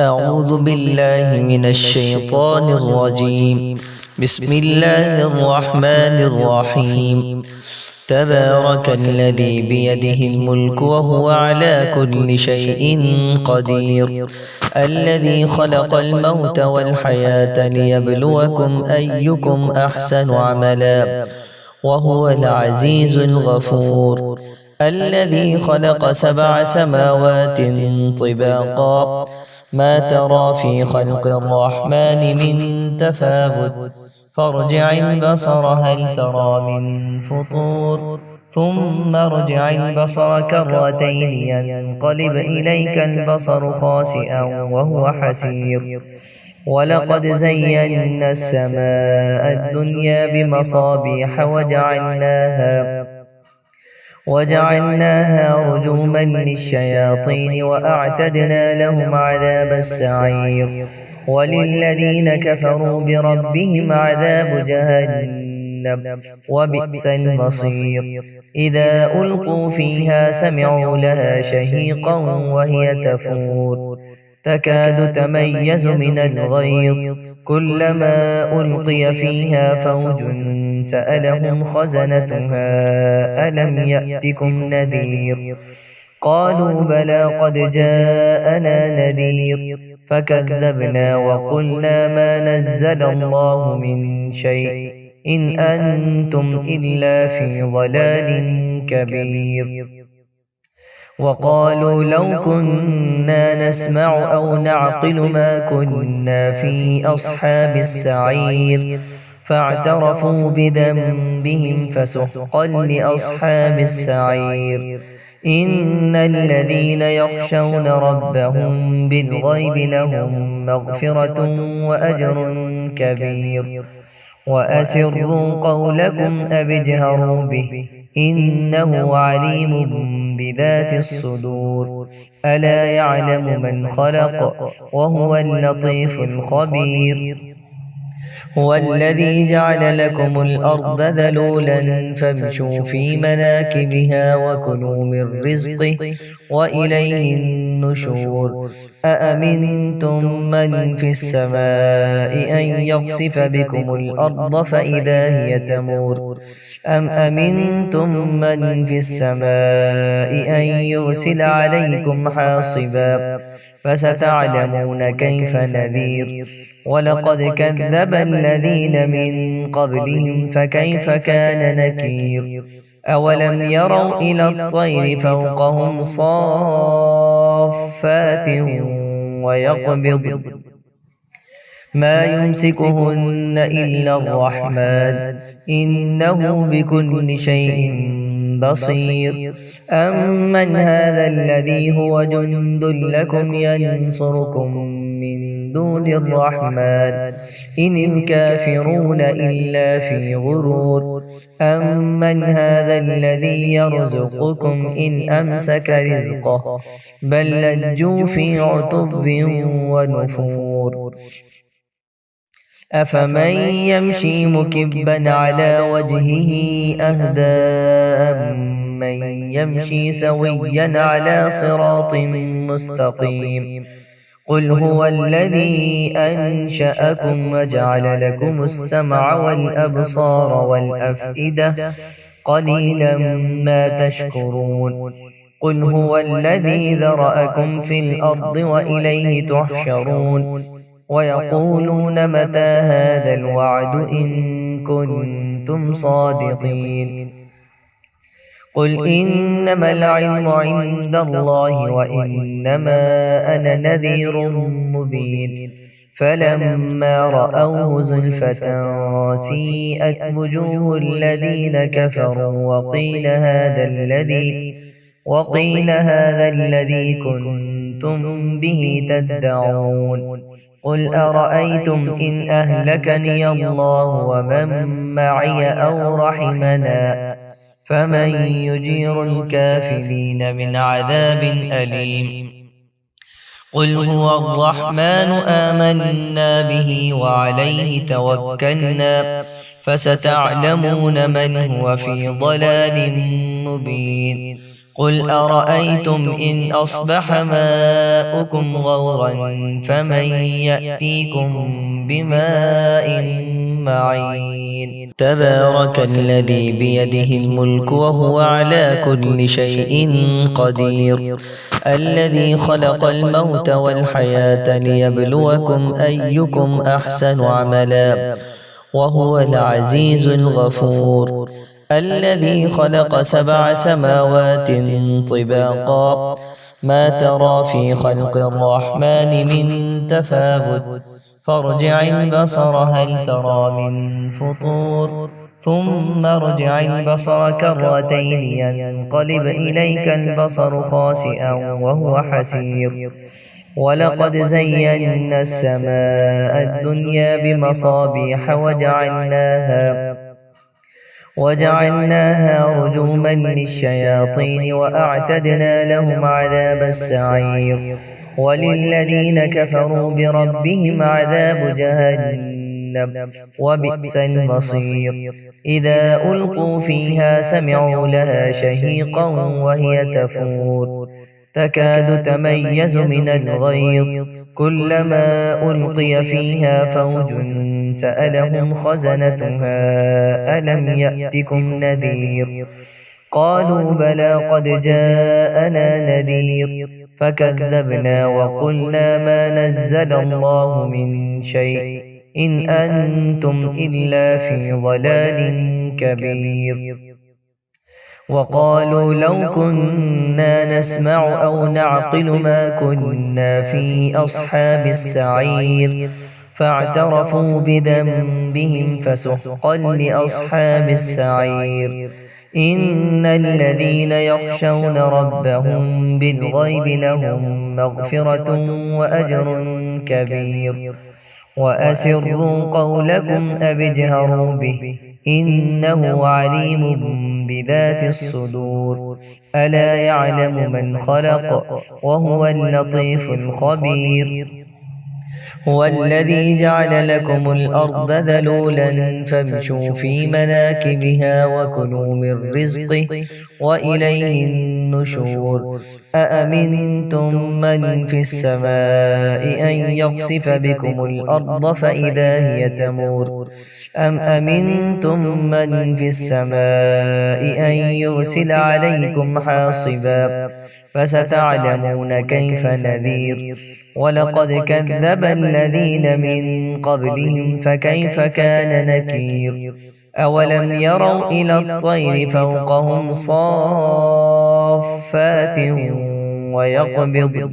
أعوذ بالله من الشيطان الرجيم. بسم الله الرحمن الرحيم. تبارك الذي بيده الملك وهو على كل شيء قدير، الذي خلق الموت والحياة ليبلوكم أيكم أحسن عملا، وهو العزيز الغفور، الذي خلق 7 سماوات طباقا، ما ترى في خلق الرحمن من تفاوت، فارجع البصر هل ترى من فطور، ثم ارجع البصر كرتين ينقلب إليك البصر خاسئا وهو حسير. ولقد زينا السماء الدنيا بمصابيح وجعلناها رجوما للشياطين وأعتدنا لهم عذاب السعير. وللذين كفروا بربهم عذاب جهنم وبئس المصير. إذا ألقوا فيها سمعوا لها شهيقا وهي تفور، تكاد تميز من الغيظ، كلما ألقي فيها فوج سألهم خزنتها ألم يأتكم نذير، قالوا بلى قد جاءنا نذير، فكذبنا وقلنا ما نزل الله من شيء إن أنتم إلا في ضلال كبير. وقالوا لو كنا نسمع أو نعقل ما كنا في أصحاب السعير، فاعترفوا بذنبهم فسحقا لأصحاب السعير. إن الذين يخشون ربهم بالغيب لهم مغفرة وأجر كبير. وأسروا قولكم أو اجهروا به إنه عليم بذات الصدور. ألا يعلم من خلق وهو اللطيف الخبير. هو الذي جعل لكم الأرض ذلولا فامشوا في مناكبها وكلوا من رزقه وإليه النشور. أأمنتم من في السماء أن يخسف بكم الأرض فإذا هي تمور، أم أمنتم من في السماء أن يرسل عليكم حاصبا، فستعلمون كيف نذير. ولقد كذب الذين من قبلهم فكيف كان نكير. أولم يروا إلى الطير فوقهم صافات ويقبض ما يمسكهن إلا الرحمن إنه بكل شيء بصير. أمن هذا الذي هو جند لكم ينصركم من دون الرحمن إن الكافرون إلا في غرور. أمن هذا الذي يرزقكم إن أمسك رزقه بل لجوا في عتب ونفور. أفمن يمشي مكبا على وجهه أهدى من يمشي سويا على صراط مستقيم. قل هو الذي أنشأكم وجعل لكم السمع والأبصار والأفئدة قليلا ما تشكرون. قل هو الذي ذرأكم في الأرض وإليه تحشرون. ويقولون متى هذا الوعد إن كنتم صادقين. قل إنما العلم عند الله وإنما أنا نذير مبين. فلما رأوه زلفة سيئت وجوه الذين كفروا وقيل هذا الذي كنتم به تدعون. قل أرأيتم إن أهلكني الله ومن معي أو رحمنا فمن يجير الكافرين من عذاب أليم. قل هو الرحمن آمنا به وعليه توكلنا فستعلمون من هو في ضلال مبين. قل أرأيتم إن أصبح ماؤكم غورا فمن يأتيكم بماء معين تبارك الذي بيده الملك وهو على كل شيء قدير الذي خلق الموت والحياة ليبلوكم أيكم أحسن عملا وهو العزيز الغفور الذي خلق 7 سماوات طباقا ما ترى في خلق الرحمن من تفاوت فارجع البصر هل ترى من فطور ثم ارجع البصر كرتين ينقلب إليك البصر خاسئا وهو حسير ولقد زينا السماء الدنيا بمصابيح وجعلناها رجوما للشياطين وأعتدنا لهم عذاب السعير وللذين كفروا بربهم عذاب جهنم وبئس المصير إذا ألقوا فيها سمعوا لها شهيقا وهي تفور تكاد تميز من الغيظ كلما ألقي فيها فوج سألهم خزنتها ألم يأتكم نذير قالوا بلى قد جاءنا نذير فكذبنا وقلنا ما نزل الله من شيء إن أنتم إلا في ضلال كبير وقالوا لو كنا نسمع أو نعقل ما كنا في أصحاب السعير فاعترفوا بذنبهم فسحقا لأصحاب السعير إن الذين يخشون ربهم بالغيب لهم مغفرة وأجر كبير وأسروا قولكم أو اجهروا به إنه عليم بذات الصدور ألا يعلم من خلق وهو اللطيف الخبير هو الذي جعل لكم الأرض ذلولا فامشوا في مناكبها وكلوا من رزقه وإليه النشور أأمنتم من في السماء أن يخسف بكم الأرض فإذا هي تمور أم أمنتم من في السماء أن يرسل عليكم حاصبا فستعلمون كيف نذير ولقد كذب الذين من قبلهم فكيف كان نكير أولم يروا إلى الطير فوقهم صافات ويقبض